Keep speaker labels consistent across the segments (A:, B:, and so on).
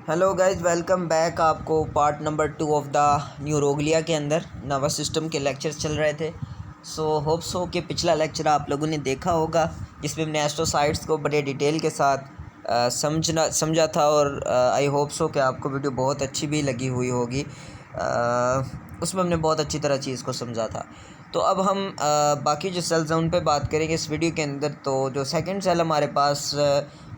A: Hello guys, welcome back. आपको part number 2 of the neuroglia के अंदर नर्वस सिस्टम के लेक्चर्स चल रहे थे। होप सो कि पिछला लेक्चर आप लोगों ने देखा होगा जिसमें हमने एस्ट्रोसाइट्स को बड़े डिटेल के साथ समझा था और आई होप सो कि आपको वीडियो बहुत अच्छी भी लगी हुई होगी। उसमें हमने बहुत अच्छी तरह चीज़ को समझा था। तो अब हम बाकी जो सेल्स हैं उन पे बात करेंगे इस वीडियो के अंदर। तो जो सेकंड सेल हमारे पास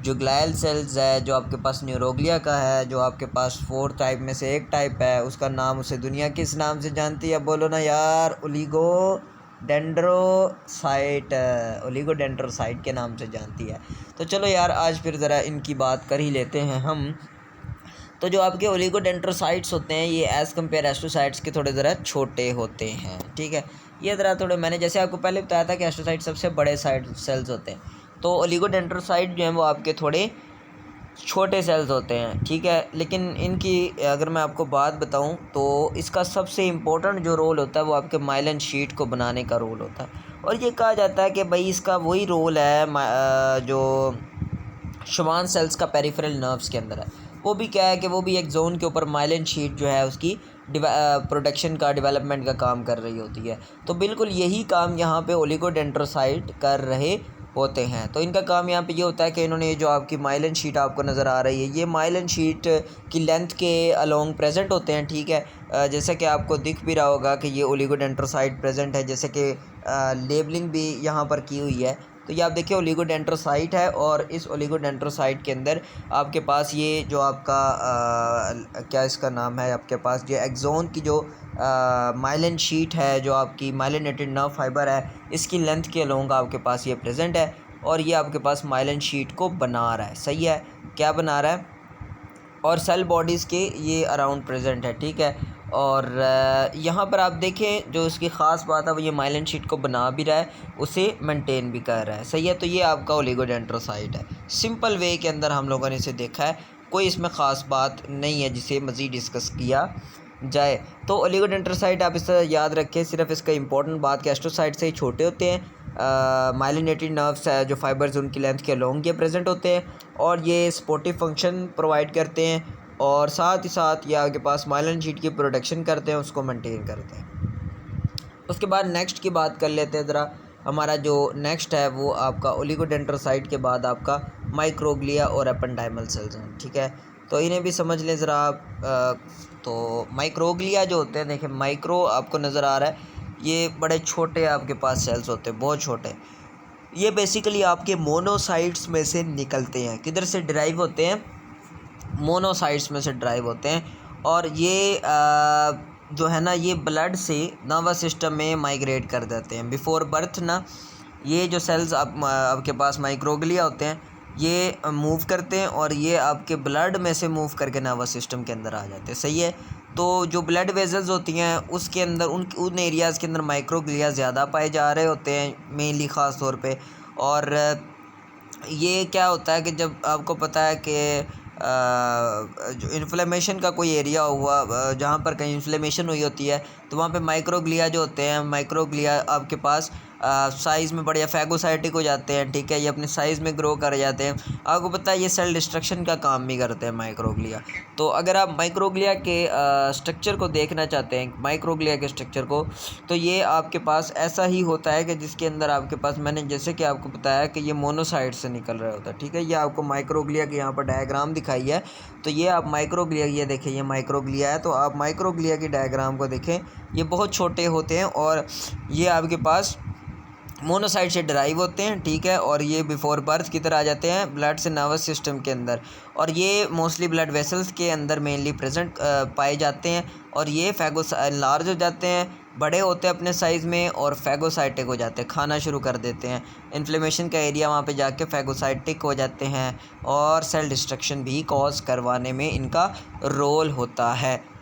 A: जो ग्लायल सेल्स है, जो आपके पास न्यूरोग्लिया का है, जो आपके पास 4 टाइप में से एक टाइप है, उसका नाम उसे दुनिया किस नाम से जानती है? बोलो ना यार, ओलिगोडेंड्रोसाइट के नाम से जानती है। तो चलो यार, आज फिर ज़रा इनकी बात कर ही लेते हैं हम। तो जो आपके ओलिगोडेंड्रोसाइट्स होते हैं ये एज़ कम्पेयर एस्ट्रोसाइट्स के थोड़े ज़रा छोटे होते हैं, ठीक है। ये ज़रा थोड़े, मैंने जैसे आपको पहले बताया था कि एस्ट्रोसाइट सबसे बड़े सेल्स होते हैं, तो ओलिगोडेंड्रोसाइट जो हैं वो आपके थोड़े छोटे सेल्स होते हैं, ठीक है। लेकिन इनकी अगर मैं आपको बात बताऊं तो इसका सबसे इम्पोर्टेंट जो रोल होता है वो आपके माइलिन शीट को बनाने का रोल होता है। और ये कहा जाता है कि भाई इसका वही रोल है जो शुमान सेल्स का पेरिफेरल नर्व्स के अंदर है। वो भी क्या है कि वो भी एक जोन के ऊपर माइलिन शीट जो है उसकी प्रोटेक्शन का, डेवलपमेंट का काम कर रही होती है। तो बिल्कुल यही काम यहाँ पे ओलिगोडेंड्रोसाइट कर रहे होते हैं। तो इनका काम यहाँ पे ये होता है कि इन्होंने जो आपकी माइलिन शीट आपको नज़र आ रही है, ये माइलिन शीट की लेंथ के अलोंग प्रेजेंट होते हैं, ठीक है। जैसे कि आपको दिख भी रहा होगा कि ये ओलिगोडेंड्रोसाइट प्रेजेंट है, जैसे कि लेबलिंग भी यहाँ पर की हुई है। तो ये आप देखिए ओलिगोडेंड्रोसाइट है और इस ओलिगोडेंड्रोसाइट के अंदर आपके पास ये जो आपका क्या इसका नाम है, आपके पास जो एक्सोन की जो माइलिन शीट है, जो आपकी माइलिनेटेड नर्व फाइबर है, इसकी लेंथ के अलोंग आपके पास ये प्रेजेंट है और ये आपके पास माइलिन शीट को बना रहा है। सही है, क्या बना रहा है? और सेल बॉडीज़ के ये अराउंड प्रेजेंट है, ठीक है। और यहाँ पर आप देखें जो इसकी ख़ास बात है वो ये माइलिन शीट को बना भी रहा है, उसे मेंटेन भी कर रहा है। सही है, तो ये आपका ओलिगोडेंड्रोसाइट है। सिंपल वे के अंदर हम लोगों ने इसे देखा है, कोई इसमें ख़ास बात नहीं है जिसे मज़ीद डिस्कस किया जाए। तो ओलिगोडेंड्रोसाइट आप इस तरह याद रखें, सिर्फ इसका इंपॉर्टेंट बात कि एस्ट्रोसाइट से ही छोटे होते हैं। माइलिनेटेड नर्व्स है जो फाइबर्स उनकी लेंथ के अलोंग ये प्रेजेंट होते हैं और ये सपोर्टिव फंक्शन प्रोवाइड करते हैं और साथ ही साथ ये आपके पास माइलिन शीट की प्रोटेक्शन करते हैं, उसको मेंटेन करते हैं। उसके बाद नेक्स्ट की बात कर लेते हैं ज़रा। हमारा जो नेक्स्ट है वो आपका ओलिगोडेंड्रोसाइट के बाद आपका माइक्रोग्लिया और एपेंडाइमल सेल्स हैं, ठीक है। तो इन्हें भी समझ लें ज़रा आप। तो माइक्रोग्लिया जो होते हैं, देखिए माइक्रो आपको नज़र आ रहा है, ये बड़े छोटे आपके पास सेल्स होते हैं, बहुत छोटे। ये बेसिकली आपके मोनोसाइट्स में से निकलते हैं। किधर से ड्राइव होते हैं? मोनोसाइट्स में से ड्राइव होते हैं। और ये जो है ना, ये ब्लड से नर्वस सिस्टम में माइग्रेट कर देते हैं बिफोर बर्थ ना। ये जो सेल्स आपके पास माइक्रोग्लिया होते हैं ये मूव करते हैं और ये आपके ब्लड में से मूव करके नर्वस सिस्टम के अंदर आ जाते हैं। सही है, तो जो ब्लड वेजल्स होती हैं उसके अंदर उन एरियाज़ के अंदर माइक्रोग्लिया ज़्यादा पाए जा रहे होते हैं, मेनली ख़ास तौर पे। और ये क्या होता है कि जब आपको पता है कि जो इन्फ्लेमेशन का कोई एरिया हुआ, जहाँ पर कहीं इन्फ्लेमेशन हुई होती है, तो वहाँ पे माइक्रोग्लिया जो होते हैं, माइक्रोग्लिया आपके पास साइज़ में बड़े फैगोसाइटिक हो जाते हैं, ठीक है। ये अपने साइज़ में ग्रो कर जाते हैं। आपको पता है ये सेल डिस्ट्रक्शन का काम भी करते हैं माइक्रोग्लिया। तो अगर आप माइक्रोग्लिया के स्ट्रक्चर को देखना चाहते हैं, माइक्रोग्लिया के स्ट्रक्चर को, तो ये आपके पास ऐसा ही होता है कि जिसके अंदर आपके पास, मैंने जैसे कि आपको बताया कि ये मोनोसाइट से निकल रहा होता है, ठीक है। ये आपको माइक्रोग्लिया के यहाँ पर डायग्राम दिखाई है। तो ये आप माइक्रोग्लिया, ये देखें ये माइक्रोग्लिया है, तो आप माइक्रोग्लिया की डायग्राम को देखें, ये बहुत छोटे होते हैं और ये आपके पास मोनोसाइट से ड्राइव होते हैं, ठीक है। और ये बिफोर बर्थ की तरह आ जाते हैं ब्लड से नर्वस सिस्टम के अंदर, और ये मोस्टली ब्लड वेसल्स के अंदर मेनली प्रेजेंट पाए जाते हैं। और ये लार्ज हो जाते हैं, बड़े होते हैं अपने साइज़ में और फैगोसाइटिक हो जाते हैं, खाना शुरू कर देते हैं। इन्फ्लेमेशन का एरिया वहाँ पे जाके फैगोसाइटिक हो जाते हैं और सेल डिस्ट्रक्शन भी कॉज करवाने में इनका रोल होता है।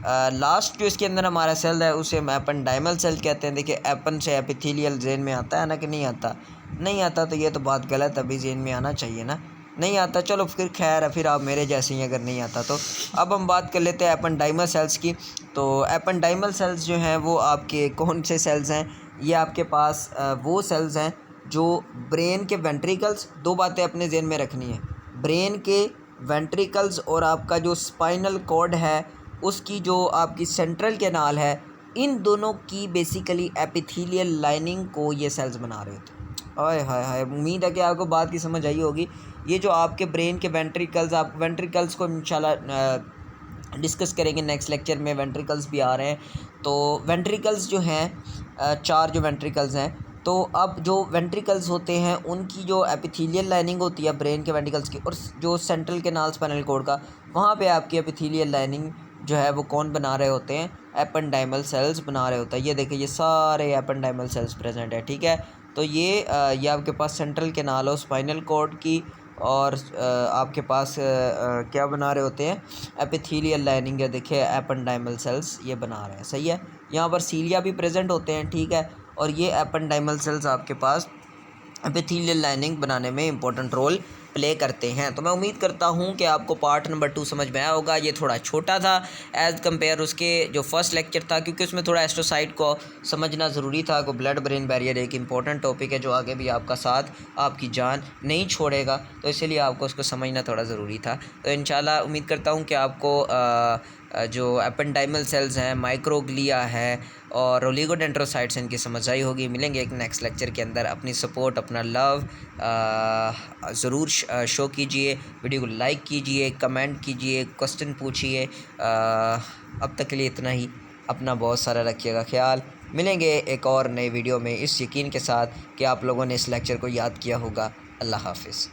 A: लास्ट जो इसके अंदर हमारा सेल है उसे हम एपेंडाइमल सेल कहते हैं। देखिए एपन से एपिथेलियल जेन में आता है ना, कि नहीं आता? नहीं आता, तो ये तो बात गलत है, अभी जेन में आना चाहिए ना, नहीं आता। चलो फिर खैर है, फिर आप मेरे जैसे ही अगर नहीं आता तो। अब हम बात कर लेते हैं एपेंडाइमल सेल्स की। तो एपेंडाइमल सेल्स जो हैं वो आपके कौन से सेल्स हैं? ये आपके पास वो सेल्स हैं जो ब्रेन के वेंट्रिकल्स, दो बातें अपने जेन में रखनी है, ब्रेन के वेंट्रिकल्स और आपका जो स्पाइनल कॉर्ड है उसकी जो आपकी सेंट्रल कैनाल है, इन दोनों की बेसिकली एपिथेलियल लाइनिंग को ये सेल्स बना रहे होते हैं। हाय हाय हाय, उम्मीद है कि आपको बात की समझ आई होगी। ये जो आपके ब्रेन के वेंट्रिकल्स, आप वेंट्रिकल्स को इंशाल्लाह डिस्कस करेंगे नेक्स्ट लेक्चर में, वेंट्रिकल्स भी आ रहे हैं। तो वेंट्रिकल्स जो हैं 4 जो वेंट्रिकल्स हैं, तो अब जो वेंट्रिकल्स होते हैं उनकी जो एपिथेलियल लाइनिंग होती है ब्रेन के वेंट्रिकल्स की, और जो सेंट्रल कैनाल स्पाइनल कॉर्ड का, वहाँ पे आपकी एपिथेलियल लाइनिंग जो है वो कौन बना रहे होते हैं? एपेंडाइमल सेल्स बना रहे होते हैं। ये देखिए, ये सारे एपेंडाइमल सेल्स प्रेजेंट है, ठीक है। तो ये आपके पास सेंट्रल कैनाल और स्पाइनल कॉर्ड की, और आपके पास क्या बना रहे होते हैं? एपिथेलियल लाइनिंग है, देखिए एपेंडाइमल सेल्स ये बना रहे हैं, सही है। यहाँ पर सीलिया भी प्रेजेंट होते हैं, ठीक है। और ये एपेंडाइमल सेल्स आपके पास एपिथेलियल लाइनिंग बनाने में इंपॉर्टेंट रोल प्ले करते हैं। तो मैं उम्मीद करता हूँ कि आपको पार्ट नंबर 2 समझ में आया होगा। ये थोड़ा छोटा था एज़ कम्पेयर उसके जो फर्स्ट लेक्चर था, क्योंकि उसमें थोड़ा एस्ट्रोसाइट को समझना ज़रूरी था। को ब्लड ब्रेन बैरियर एक इंपॉर्टेंट टॉपिक है जो आगे भी आपका साथ, आपकी जान नहीं छोड़ेगा, तो इसलिए आपको उसको समझना थोड़ा ज़रूरी था। तो इंशाल्लाह उम्मीद करता हूँ कि आपको जो एपेंडाइमल सेल्स हैं, माइक्रोग्लिया है और ओलिगोडेंड्रोसाइट्स, इनकी समझ आई होगी। मिलेंगे एक नेक्स्ट लेक्चर के अंदर। अपनी सपोर्ट, अपना लव ज़रूर शो कीजिए, वीडियो को लाइक कीजिए, कमेंट कीजिए, क्वेश्चन पूछिए। अब तक के लिए इतना ही। अपना बहुत सारा रखिएगा ख्याल। मिलेंगे एक और नए वीडियो में, इस यकीन के साथ कि आप लोगों ने इस लेक्चर को याद किया होगा। अल्लाह हाफ़िज़।